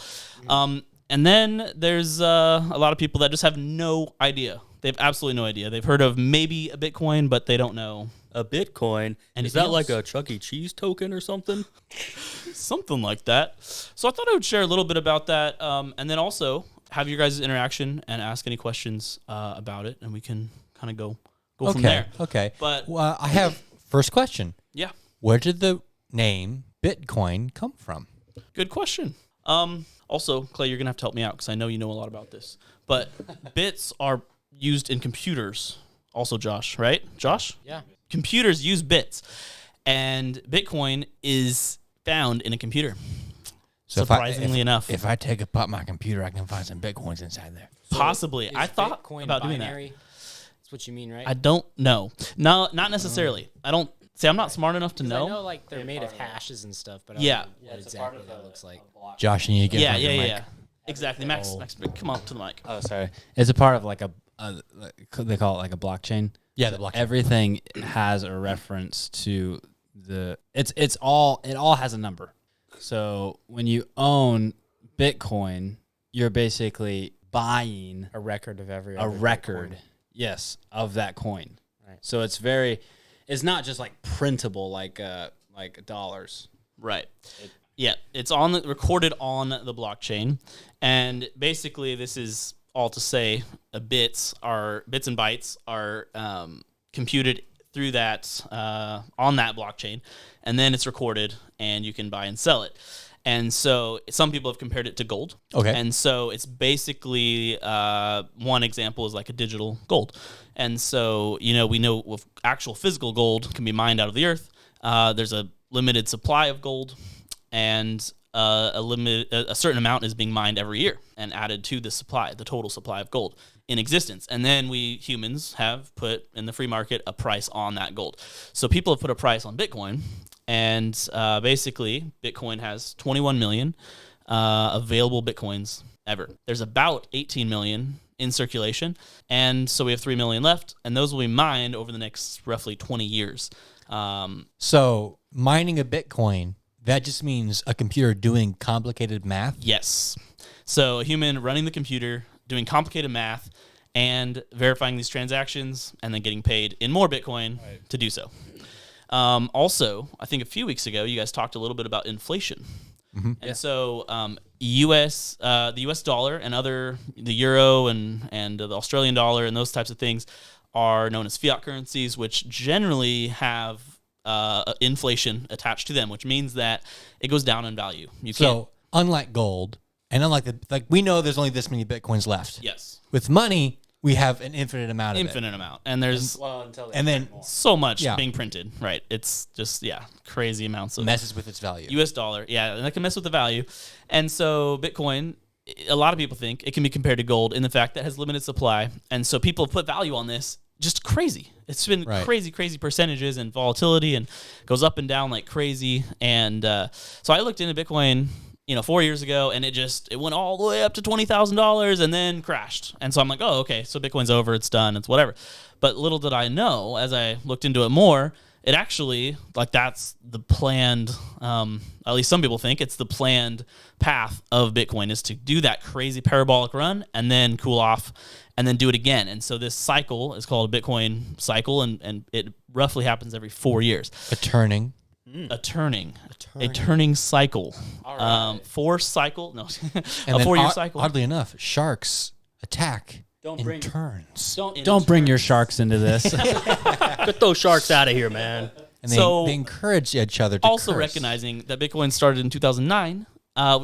And then there's a lot of people that just have no idea. They have absolutely no idea. They've heard of maybe a Bitcoin, but they don't know. A Bitcoin? Is Anything that else? like a Chuck E. Cheese token or something? Something like that. So I thought I would share a little bit about that, and then also have your guys' interaction and ask any questions about it, and we can kind of go from there. Okay. But Well, I have first question. yeah, Where did the name Bitcoin come from? good question. Also, Clay, you're gonna have to help me out because I know you know a lot about this. But bits are used in computers. Also, Josh, right? Josh? Yeah. Computers use bits, and Bitcoin is found in a computer. So Surprisingly enough, if I take apart my computer, I can find some Bitcoins inside there. possibly. Is I thought Bitcoin about doing that. binary? That's what you mean, right? I don't know. No, not necessarily. I don't see. I'm not smart enough to 'Cause know. I know like they're made of hashes and stuff, but I Yeah. don't know what exactly that looks like. Josh, you need to get in Yeah, front of yeah, your yeah. mic. Exactly. Max, come on to the mic. Oh, sorry. It's a part of like they call it like a blockchain. Yeah, the blockchain. Everything has a reference to it all has a number. So when you own Bitcoin, you're basically buying A record of every a other record, Bitcoin. yes, of that coin. Right. So it's not just like printable like dollars. Right. Yeah, it's recorded on the blockchain, and basically this is all to say bits and bytes are computed through that on that blockchain, and then it's recorded, and you can buy and sell it. And so some people have compared it to gold. Okay. And so it's basically one example is like a digital gold. And so, we know with actual physical gold can be mined out of the earth. There's a limited supply of gold, and a certain amount is being mined every year and added to the supply, the total supply of gold in existence. And then we humans have put in the free market a price on that gold. So people have put a price on Bitcoin. And basically, Bitcoin has 21 million available Bitcoins ever. There's about 18 million in circulation, and so we have 3 million left, and those will be mined over the next roughly 20 years. So mining a Bitcoin, that just means a computer doing complicated math? Yes. So a human running the computer, doing complicated math, and verifying these transactions, and then getting paid in more Bitcoin to do so. Also, I think a few weeks ago, you guys talked a little bit about inflation. Mm-hmm. And so the U.S. dollar and the euro and the Australian dollar and those types of things are known as fiat currencies, which generally have inflation attached to them, which means that it goes down in value. So unlike gold, and unlike we know there's only this many Bitcoins left. Yes. With money, we have an infinite amount of it. Amount. And there's so much being printed, right? It's just, crazy amounts of messes with its value. US dollar, and that can mess with the value. And so Bitcoin, a lot of people think it can be compared to gold in the fact that it has limited supply. And so people have put value on this just crazy. It's been crazy percentages and volatility and goes up and down like crazy. And so I looked into Bitcoin 4 years ago, and it went all the way up to $20,000 and then crashed. And so I'm like, oh, okay, so Bitcoin's over, it's done, it's whatever. But little did I know, as I looked into it more, it actually, that's the planned, at least some people think it's the planned path of Bitcoin is to do that crazy parabolic run and then cool off and then do it again. And so this cycle is called a Bitcoin cycle, and it roughly happens every 4 years. A turning cycle. Right. 4 cycle. No, and a then 4-year cycle. Oddly enough, sharks attack Don't turns. Don't bring your sharks into this. Get those sharks out of here, man. And So- they encourage each other to Also curse. recognizing that Bitcoin started in 2009.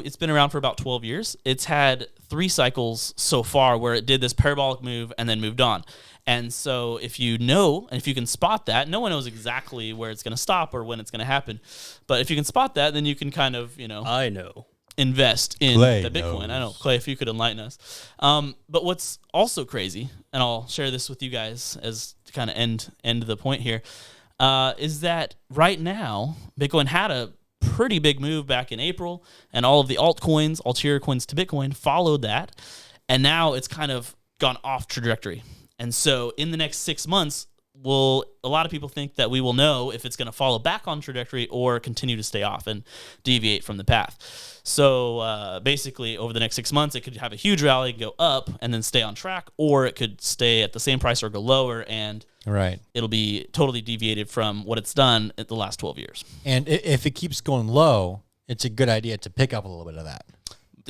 It's been around for about 12 years. It's had 3 cycles so far where it did this parabolic move and then moved on. And so if you know, and if you can spot that, no one knows exactly where it's going to stop or when it's going to happen. But if you can spot that, then you can kind of, I know. invest in Clay the Bitcoin. knows. I know, Clay, if you could enlighten us. But what's also crazy, and I'll share this with you guys as to kind of end the point here, is that right now, Bitcoin had a pretty big move back in April, and all of the altcoins, ulterior coins to Bitcoin, followed that. And now it's kind of gone off trajectory. And so in the next 6 months, a lot of people think that we will know if it's going to follow back on trajectory or continue to stay off and deviate from the path. So basically, over the next 6 months, it could have a huge rally, go up, and then stay on track, or it could stay at the same price or go lower, and it'll be totally deviated from what it's done at the last 12 years. And if it keeps going low, it's a good idea to pick up a little bit of that.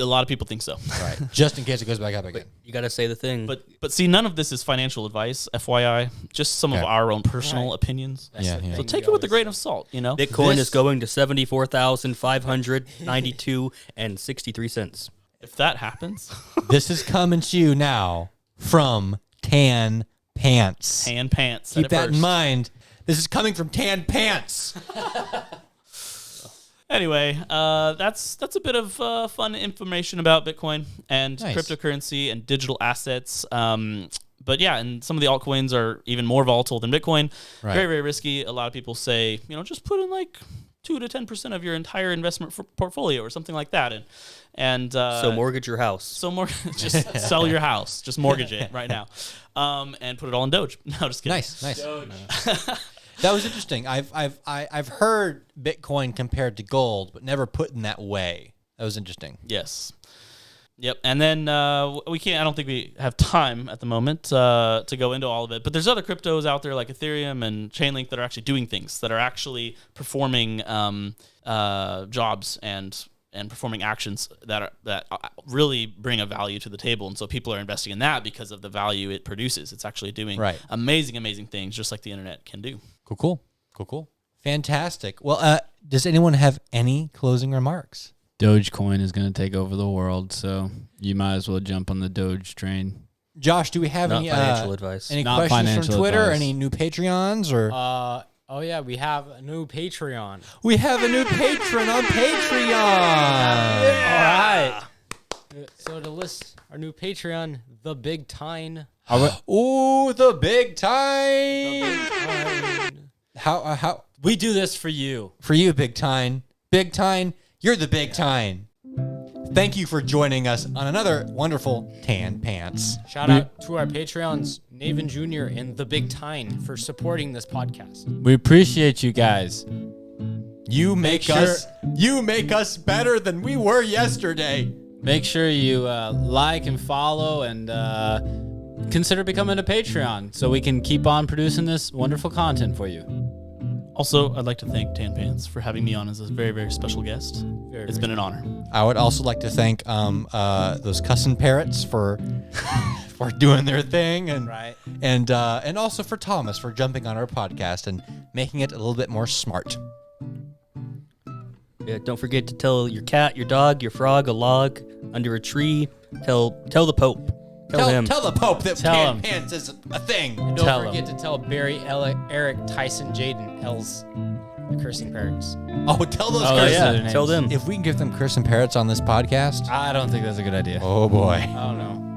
A lot of people think so. Right. Just in case it goes back up again. You got to say the thing. But see, none of this is financial advice, FYI. Just some of our own personal opinions. Yeah. So take it with a grain of salt, Bitcoin is going to 74,592 and 63 cents. If that happens, This is coming to you now from Tan Pants. hand pants. Keep that in mind. This is coming from Tan Pants. Anyway, that's a bit of fun information about Bitcoin and Nice. cryptocurrency and digital assets. But yeah, and some of the altcoins are even more volatile than Bitcoin. Right. Very, very risky. A lot of people say, just put in like 2 to 10% of your entire investment portfolio or something like that. And So mortgage your house. Just sell your house. Just mortgage it right now. And put it all in Doge. No, just kidding. Nice. That was interesting. I've heard Bitcoin compared to gold, but never put in that way. That was interesting. Yes. Yep. And then I don't think we have time at the moment to go into all of it. But there's other cryptos out there like Ethereum and Chainlink that are actually doing things, that are actually performing jobs and performing actions that really bring a value to the table. And so people are investing in that because of the value it produces. It's actually doing amazing things, just like the internet can do. Cool. Fantastic. Well, does anyone have any closing remarks? Dogecoin is going to take over the world, so you might as well jump on the Doge train. Josh, do we have Not any financial advice. Any Not questions from financial Twitter? advice. Any new Patreons or? Oh yeah, we have a new Patreon. We have a new patron on Patreon. All right. So to list our new Patreon, the Big Tine. Ooh, the big time. How We do this for you. for you, Big Tine? Big Tine, you're the Big Tine. Thank you for joining us on another wonderful Tan Pants. Shout out to our Patreons, Naven Jr. and the Big Tine, for supporting this podcast. We appreciate you guys. You make us better than we were yesterday. Make sure you like and follow and consider becoming a Patreon so we can keep on producing this wonderful content for you. Also, I'd like to thank Tan Pants for having me on as a very, very special guest. It's been an honor. I would also like to thank those Cussing Parrots for doing their thing, and also for Thomas for jumping on our podcast and making it a little bit more smart. Yeah, don't forget to tell your cat, your dog, your frog, a log, under a tree. Tell the Pope. Tell him. Tell the Pope that Tell Tan him. Pants is a thing. And Tell don't forget to tell Barry, Eric, Tyson, Jaden, Els, the Cursing Parrots. Oh, tell those Oh, cursing. yeah. Tell them. If we can get them cursing parrots on this podcast, I don't think that's a good idea. oh boy. I don't know.